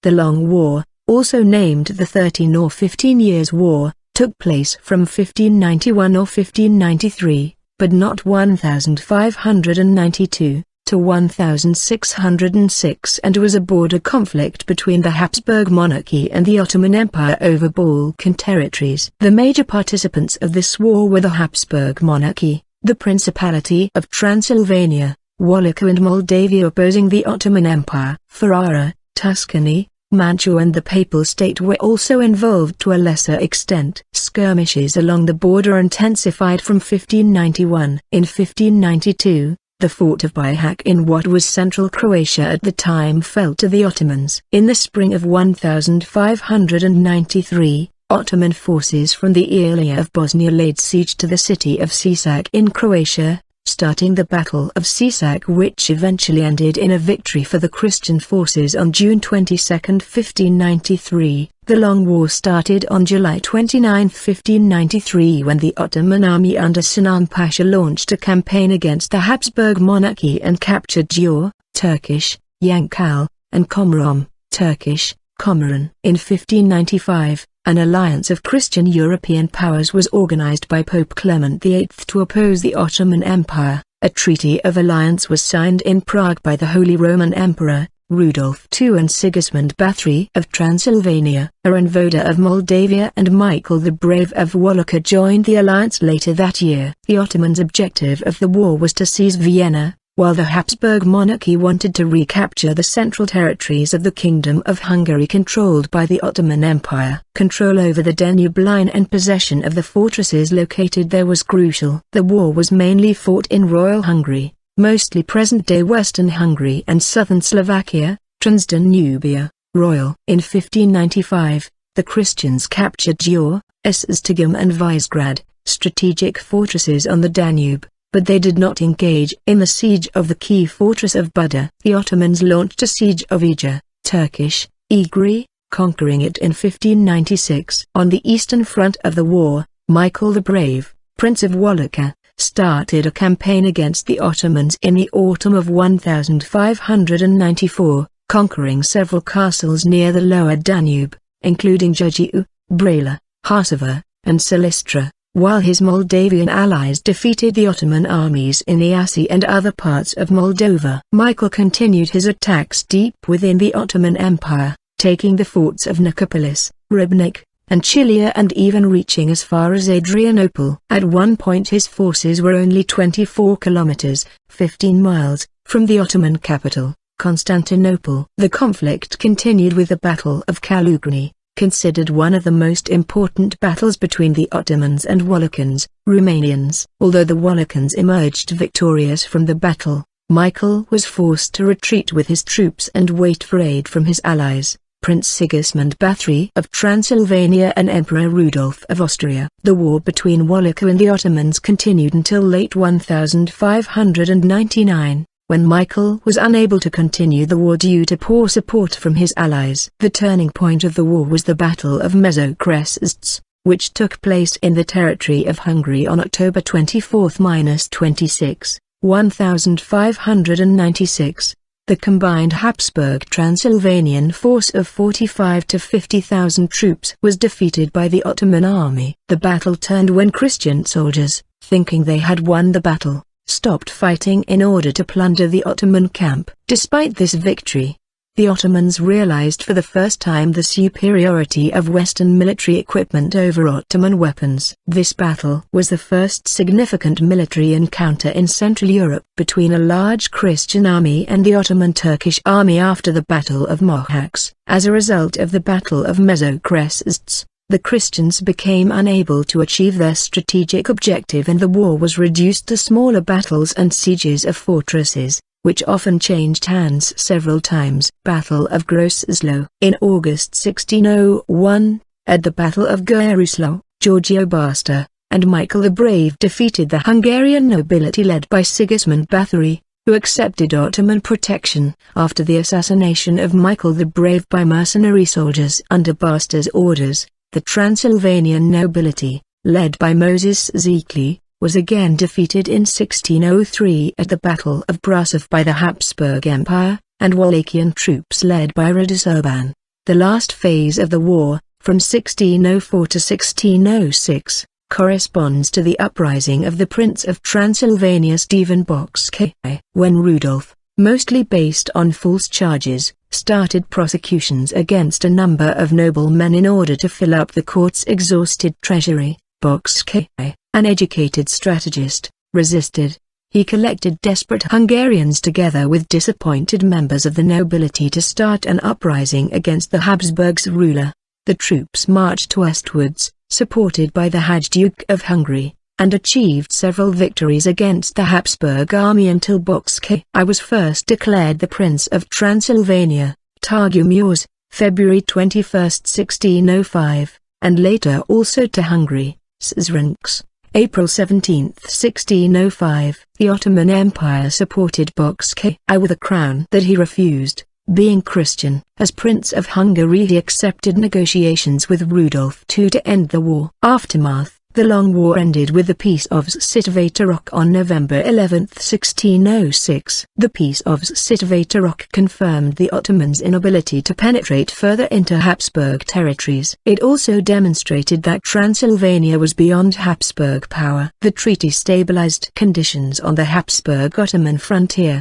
The Long War, also named the 13 or 15 Years' War, took place from 1591 or 1593, but not 1592, to 1606, and was a border conflict between the Habsburg Monarchy and the Ottoman Empire over Balkan territories. The major participants of this war were the Habsburg Monarchy, the Principality of Transylvania, Wallachia and Moldavia opposing the Ottoman Empire. Ferrara, Tuscany, Mantua and the Papal State were also involved to a lesser extent. Skirmishes along the border intensified from 1591. In 1592, the fort of Bihać in what was central Croatia at the time fell to the Ottomans. In the spring of 1593, Ottoman forces from the Eyalet of Bosnia laid siege to the city of Sisak in Croatia, starting the Battle of Sisak, which eventually ended in a victory for the Christian forces on June 22, 1593. The Long War started on July 29, 1593, when the Ottoman army under Sinan Pasha launched a campaign against the Habsburg monarchy and captured Gjor, Turkish, Yankal, and Komorom, Turkish, Comoran. In 1595, an alliance of Christian European powers was organized by Pope Clement VIII to oppose the Ottoman Empire. A treaty of alliance was signed in Prague by the Holy Roman Emperor, Rudolf II, and Sigismund Bathory of Transylvania, Aaron Voda of Moldavia, and Michael the Brave of Wallachia joined the alliance later that year. The Ottomans' objective of the war was to seize Vienna, while the Habsburg monarchy wanted to recapture the central territories of the Kingdom of Hungary controlled by the Ottoman Empire. Control over the Danube line and possession of the fortresses located there was crucial. The war was mainly fought in Royal Hungary, mostly present-day Western Hungary and southern Slovakia, Transdanubia, Royal. In 1595, the Christians captured Gjor, Esztergom and Visegrad, strategic fortresses on the Danube, but they did not engage in the siege of the key fortress of Buda. The Ottomans launched a siege of Eger, Turkish, Igri, conquering it in 1596. On the eastern front of the war, Michael the Brave, Prince of Wallachia, started a campaign against the Ottomans in the autumn of 1594, conquering several castles near the lower Danube, including Giurgiu, Brela, Harsova, and Silistra, while his Moldavian allies defeated the Ottoman armies in Iasi and other parts of Moldova. Michael continued his attacks deep within the Ottoman Empire, taking the forts of Nicopolis, Ribnik, and Chilia, and even reaching as far as Adrianople. At one point his forces were only 24 kilometers, 15 miles, from the Ottoman capital, Constantinople. The conflict continued with the Battle of Kalugni, considered one of the most important battles between the Ottomans and Wallachians, Romanians. Although the Wallachians emerged victorious from the battle, Michael was forced to retreat with his troops and wait for aid from his allies, Prince Sigismund Bathory of Transylvania and Emperor Rudolf of Austria. The war between Wallachia and the Ottomans continued until late 1599. When Michael was unable to continue the war due to poor support from his allies. The turning point of the war was the Battle of Mezőkrests, which took place in the territory of Hungary on October 24–26, 1596. The combined Habsburg Transylvanian force of 45 to 50,000 troops was defeated by the Ottoman army. The battle turned when Christian soldiers, thinking they had won the battle, stopped fighting in order to plunder the Ottoman camp. Despite this victory, the Ottomans realized for the first time the superiority of Western military equipment over Ottoman weapons. This battle was the first significant military encounter in Central Europe between a large Christian army and the Ottoman Turkish army after the Battle of Mohacs. As a result of the Battle of Mezőkrests, the Christians became unable to achieve their strategic objective and the war was reduced to smaller battles and sieges of fortresses, which often changed hands several times. Battle of Groslow. In August 1601, at the Battle of Geruslow, Giorgio Basta, and Michael the Brave defeated the Hungarian nobility led by Sigismund Bathory, who accepted Ottoman protection. After the assassination of Michael the Brave by mercenary soldiers under Basta's orders, the Transylvanian nobility, led by Moses Zekli, was again defeated in 1603 at the Battle of Brasov by the Habsburg Empire, and Wallachian troops led by Radovan, The last phase of the war, from 1604 to 1606, corresponds to the uprising of the Prince of Transylvania Stephen Bocskai, when Rudolf, mostly based on false charges, started prosecutions against a number of noblemen in order to fill up the court's exhausted treasury. Bocskai, an educated strategist, resisted. He collected desperate Hungarians together with disappointed members of the nobility to start an uprising against the Habsburgs' ruler. The troops marched westwards, supported by the Hajduke of Hungary, and achieved several victories against the Habsburg army until Bocskai was first declared the Prince of Transylvania, Targumurs, February 21, 1605, and later also to Hungary, Szrncs, April 17, 1605. The Ottoman Empire supported Bocskai with a crown that he refused. Being Christian, as Prince of Hungary he accepted negotiations with Rudolf II to end the war. Aftermath. The Long War ended with the Peace of Sitvatarok on November 11, 1606. The Peace of Sitvatarok confirmed the Ottomans' inability to penetrate further into Habsburg territories. It also demonstrated that Transylvania was beyond Habsburg power. The treaty stabilized conditions on the Habsburg-Ottoman frontier.